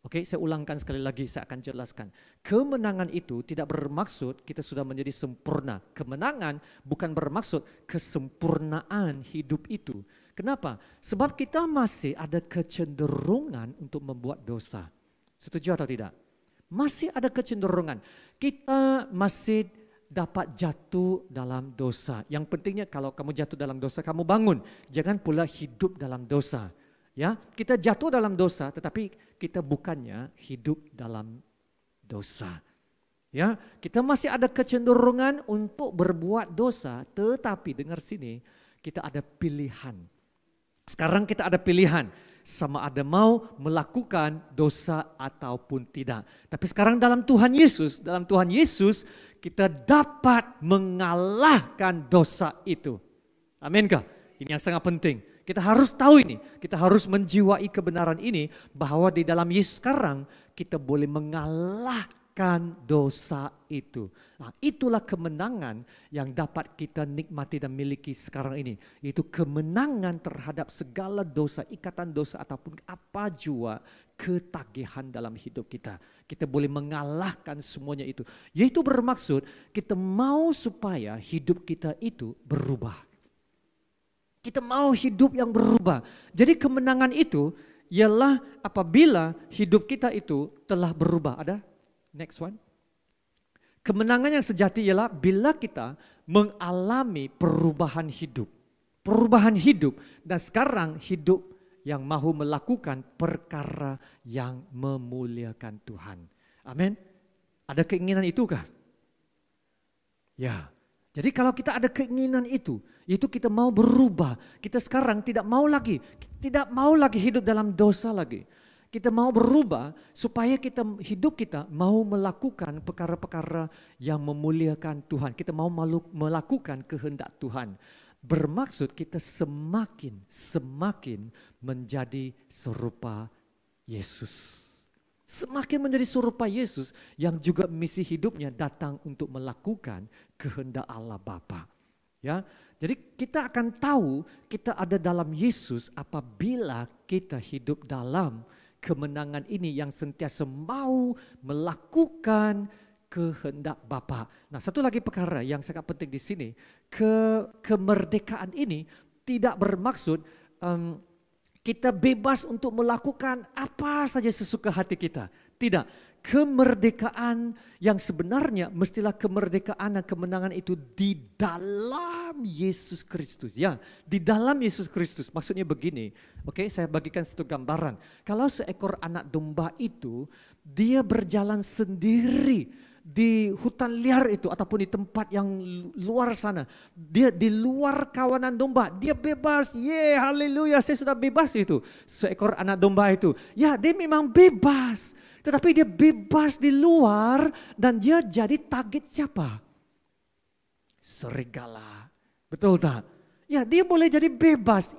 Oke, saya ulangkan sekali lagi, saya akan jelaskan. Kemenangan itu tidak bermaksud kita sudah menjadi sempurna. Kemenangan bukan bermaksud kesempurnaan hidup itu. Kenapa? Sebab kita masih ada kecenderungan untuk membuat dosa. Setuju atau tidak? Masih ada kecenderungan. Kita masih dapat jatuh dalam dosa. Yang pentingnya kalau kamu jatuh dalam dosa, kamu bangun. Jangan pula hidup dalam dosa. Ya, kita jatuh dalam dosa, tetapi kita bukannya hidup dalam dosa. Ya, kita masih ada kecenderungan untuk berbuat dosa, tetapi dengar sini, kita ada pilihan. Sekarang kita ada pilihan, sama ada mau melakukan dosa ataupun tidak. Tapi sekarang dalam Tuhan Yesus kita dapat mengalahkan dosa itu. Aminkah? Ini yang sangat penting. Kita harus tahu ini, kita harus menjiwai kebenaran ini bahwa di dalam Yesus sekarang kita boleh mengalahkan dosa itu. Nah, itulah kemenangan yang dapat kita nikmati dan miliki sekarang ini. Yaitu kemenangan terhadap segala dosa, ikatan dosa ataupun apa jua ketagihan dalam hidup kita. Kita boleh mengalahkan semuanya itu. Yaitu bermaksud kita mau supaya hidup kita itu berubah. Kita mau hidup yang berubah. Jadi kemenangan itu ialah apabila hidup kita itu telah berubah. Ada? Next one. Kemenangan yang sejati ialah bila kita mengalami perubahan hidup. Perubahan hidup dan sekarang hidup yang mahu melakukan perkara yang memuliakan Tuhan. Amin. Ada keinginan itu kah? Ya. Jadi kalau kita ada keinginan itu kita mau berubah. Kita sekarang tidak mau lagi hidup dalam dosa lagi. Kita mau berubah supaya hidup kita mau melakukan perkara-perkara yang memuliakan Tuhan. Kita mau melakukan kehendak Tuhan. Bermaksud kita semakin menjadi serupa Yesus. Semakin menjadi serupa Yesus yang juga misi hidupnya datang untuk melakukan kehendak Allah Bapa. Ya, jadi kita akan tahu kita ada dalam Yesus apabila kita hidup dalam kemenangan ini yang sentiasa mau melakukan kehendak Bapa. Nah, satu lagi perkara yang sangat penting di sini, kemerdekaan ini tidak bermaksud kita bebas untuk melakukan apa saja sesuka hati kita. Tidak. Kemerdekaan yang sebenarnya mestilah kemerdekaan dan kemenangan itu di dalam Yesus Kristus. Ya, di dalam Yesus Kristus. Maksudnya begini. Oke, saya bagikan satu gambaran. Kalau seekor anak domba itu dia berjalan sendiri di hutan liar itu ataupun di tempat yang luar sana, dia di luar kawanan domba, dia bebas. Haleluya, saya sudah bebas itu. Seekor anak domba itu, ya dia memang bebas, tetapi dia bebas di luar dan dia jadi target siapa? Serigala, betul tak? Ya, dia boleh jadi bebas.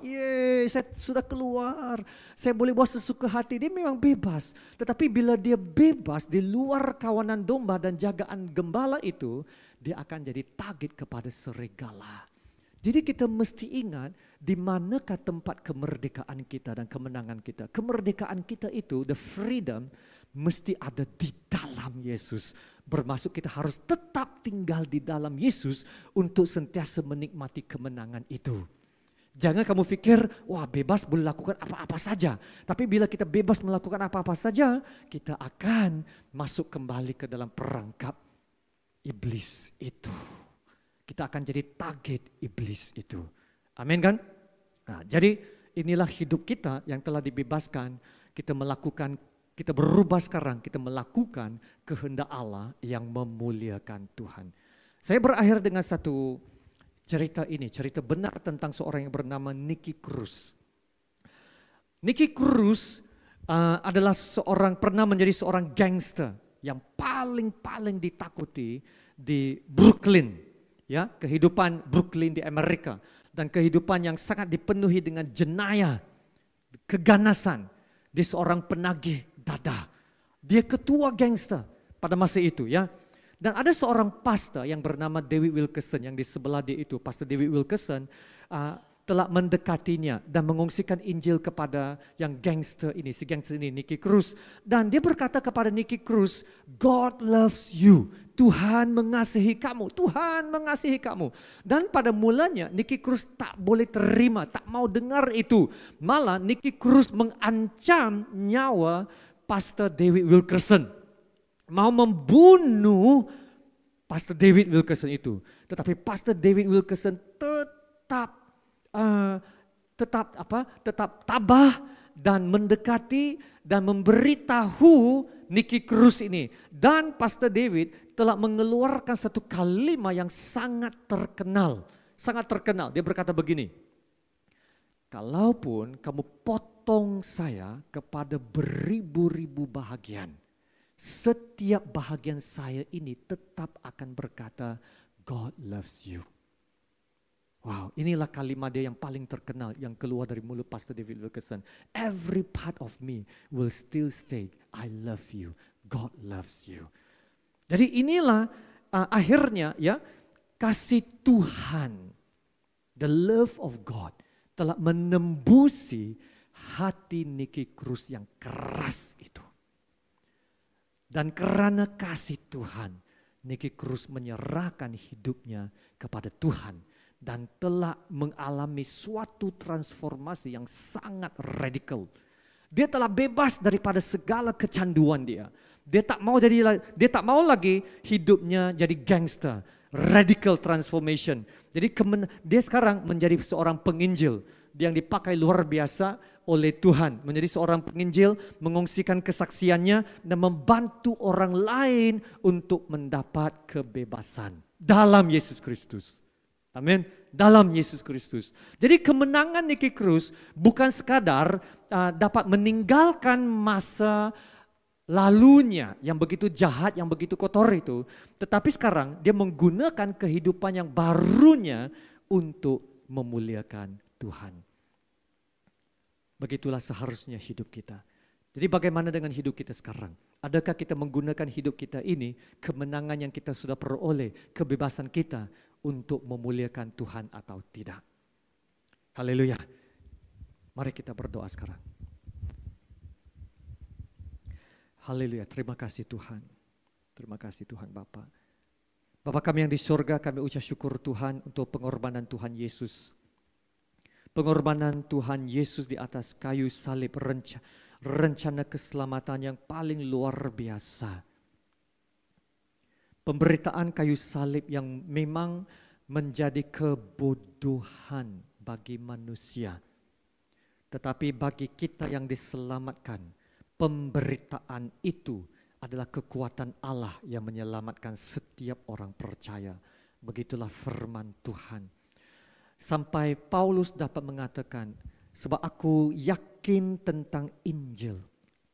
Saya sudah keluar. Saya boleh buat sesuka hati. Dia memang bebas. Tetapi bila dia bebas di luar kawanan domba dan jagaan gembala itu, dia akan jadi target kepada serigala. Jadi kita mesti ingat di manakah tempat kemerdekaan kita dan kemenangan kita. Kemerdekaan kita itu, the freedom, mesti ada di dalam Yesus. Bermaksud kita harus tetap tinggal di dalam Yesus untuk sentiasa menikmati kemenangan itu. Jangan kamu pikir, wah bebas boleh lakukan apa-apa saja. Tapi bila kita bebas melakukan apa-apa saja, kita akan masuk kembali ke dalam perangkap iblis itu. Kita akan jadi target iblis itu. Amin kan? Nah, jadi inilah hidup kita yang telah dibebaskan. Kita berubah sekarang, kita melakukan kehendak Allah yang memuliakan Tuhan. Saya berakhir dengan satu cerita ini, cerita benar tentang seorang yang bernama Nicky Cruz. Nicky Cruz adalah pernah menjadi seorang gangster yang paling ditakuti di Brooklyn, ya, kehidupan Brooklyn di Amerika, dan kehidupan yang sangat dipenuhi dengan jenayah, keganasan. Dia seorang penagih dada. Dia ketua gangster pada masa itu, ya. Dan ada seorang pastor yang bernama David Wilkerson, yang di sebelah dia itu, Pastor David Wilkerson, telah mendekatinya dan mengungsikan Injil kepada yang gangster ini, si gangster ini, Nicky Cruz. Dan dia berkata kepada Nicky Cruz, God loves you. Tuhan mengasihi kamu, Tuhan mengasihi kamu. Dan pada mulanya Nicky Cruz tak boleh terima, tak mau dengar itu. Malah Nicky Cruz mengancam nyawa Pastor David Wilkerson. Mau membunuh Pastor David Wilkerson itu. Tetapi Pastor David Wilkerson tetap tabah dan mendekati dan memberitahu Nicky Cruz ini. Dan Pastor David telah mengeluarkan satu kalimat yang sangat terkenal. Sangat terkenal. Dia berkata begini, kalaupun kamu potong saya kepada beribu-ribu bahagian, setiap bahagian saya ini tetap akan berkata, God loves you. Wow, inilah kalimat dia yang paling terkenal yang keluar dari mulut Pastor David Wilkerson. Every part of me will still say, I love you, God loves you. Jadi inilah akhirnya ya, kasih Tuhan, the love of God telah menembusi hati Nicky Cruz yang keras itu. Dan karena kasih Tuhan, Nicky Cruz menyerahkan hidupnya kepada Tuhan. Dan telah mengalami suatu transformasi yang sangat radikal. Dia telah bebas daripada segala kecanduan dia. Dia tak mau lagi hidupnya jadi gangster. Radical transformation. Jadi dia sekarang menjadi seorang penginjil yang dipakai luar biasa oleh Tuhan. Menjadi seorang penginjil, mengungsikan kesaksiannya dan membantu orang lain untuk mendapat kebebasan dalam Yesus Kristus. Amin. Dalam Yesus Kristus. Jadi kemenangan Nicky Cruz bukan sekadar dapat meninggalkan masa lalunya yang begitu jahat, yang begitu kotor itu. Tetapi sekarang dia menggunakan kehidupan yang barunya untuk memuliakan Tuhan. Begitulah seharusnya hidup kita. Jadi bagaimana dengan hidup kita sekarang? Adakah kita menggunakan hidup kita ini, kemenangan yang kita sudah peroleh, kebebasan kita, untuk memuliakan Tuhan atau tidak? Haleluya. Mari kita berdoa sekarang. Haleluya. Terima kasih Tuhan. Terima kasih Tuhan Bapa. Bapa kami yang di surga, kami ucap syukur Tuhan untuk pengorbanan Tuhan Yesus. Pengorbanan Tuhan Yesus di atas kayu salib, rencana keselamatan yang paling luar biasa. Pemberitaan kayu salib yang memang menjadi kebodohan bagi manusia. Tetapi bagi kita yang diselamatkan, pemberitaan itu adalah kekuatan Allah yang menyelamatkan setiap orang percaya. Begitulah firman Tuhan. Sampai Paulus dapat mengatakan, sebab aku yakin tentang Injil.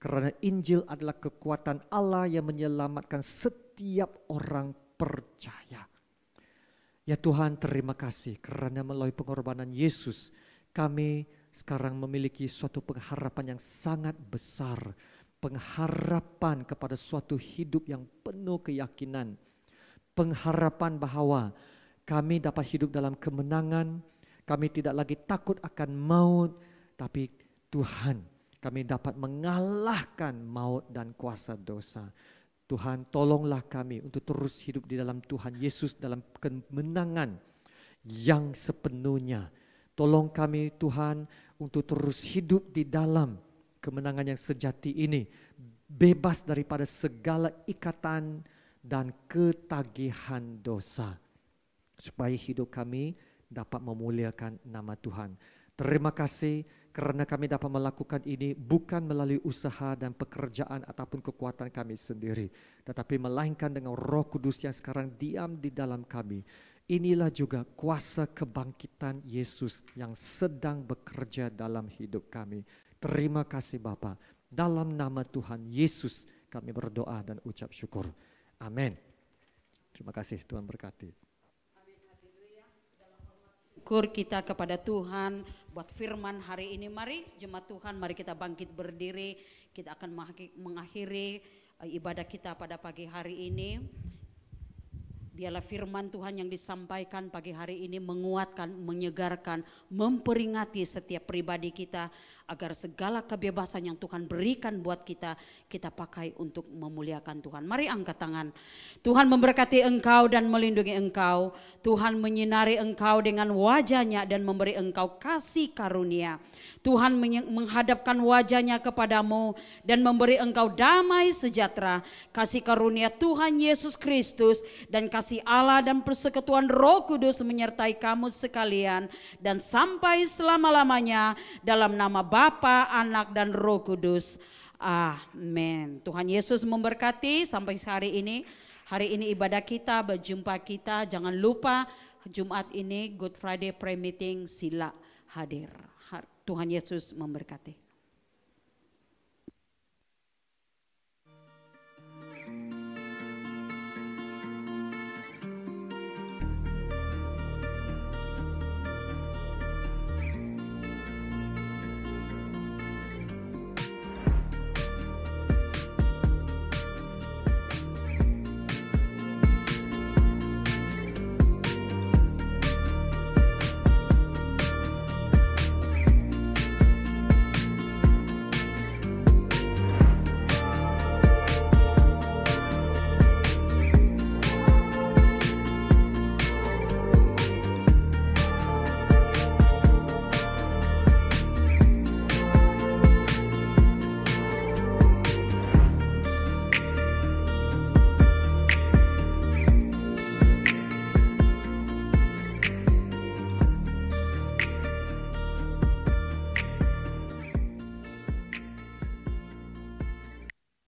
Karena Injil adalah kekuatan Allah yang menyelamatkan setiap orang percaya. Ya Tuhan, terima kasih karena melalui pengorbanan Yesus kami sekarang memiliki suatu pengharapan yang sangat besar. Pengharapan kepada suatu hidup yang penuh keyakinan. Pengharapan bahwa kami dapat hidup dalam kemenangan. Kami tidak lagi takut akan maut. Tapi Tuhan, kami dapat mengalahkan maut dan kuasa dosa. Tuhan, tolonglah kami untuk terus hidup di dalam Tuhan Yesus dalam kemenangan yang sepenuhnya. Tolong kami Tuhan untuk terus hidup di dalam kemenangan yang sejati ini. Bebas daripada segala ikatan dan ketagihan dosa. Supaya hidup kami dapat memuliakan nama Tuhan. Terima kasih karena kami dapat melakukan ini bukan melalui usaha dan pekerjaan ataupun kekuatan kami sendiri, tetapi melainkan dengan Roh Kudus yang sekarang diam di dalam kami. Inilah juga kuasa kebangkitan Yesus yang sedang bekerja dalam hidup kami. Terima kasih Bapa. Dalam nama Tuhan Yesus kami berdoa dan ucap syukur. Amin. Terima kasih, Tuhan berkati. Syukur kita kepada Tuhan buat firman hari ini. Mari jemaat Tuhan, mari kita bangkit berdiri. Kita akan mengakhiri ibadah kita pada pagi hari ini. Biarlah firman Tuhan yang disampaikan pagi hari ini menguatkan, menyegarkan, memperingati setiap pribadi kita agar segala kebebasan yang Tuhan berikan buat kita, kita pakai untuk memuliakan Tuhan. Mari angkat tangan. Tuhan memberkati engkau dan melindungi engkau. Tuhan menyinari engkau dengan wajahnya dan memberi engkau kasih karunia. Tuhan menghadapkan wajahnya kepadamu dan memberi engkau damai sejahtera. Kasih karunia Tuhan Yesus Kristus dan kasih Allah dan persekutuan Roh Kudus menyertai kamu sekalian dan sampai selama-lamanya dalam nama Bapa, Anak dan Roh Kudus. Amin. Tuhan Yesus memberkati sampai hari ini. Hari ini ibadah kita, berjumpa kita. Jangan lupa Jumat ini Good Friday Prayer Meeting, sila hadir. Tuhan Yesus memberkati.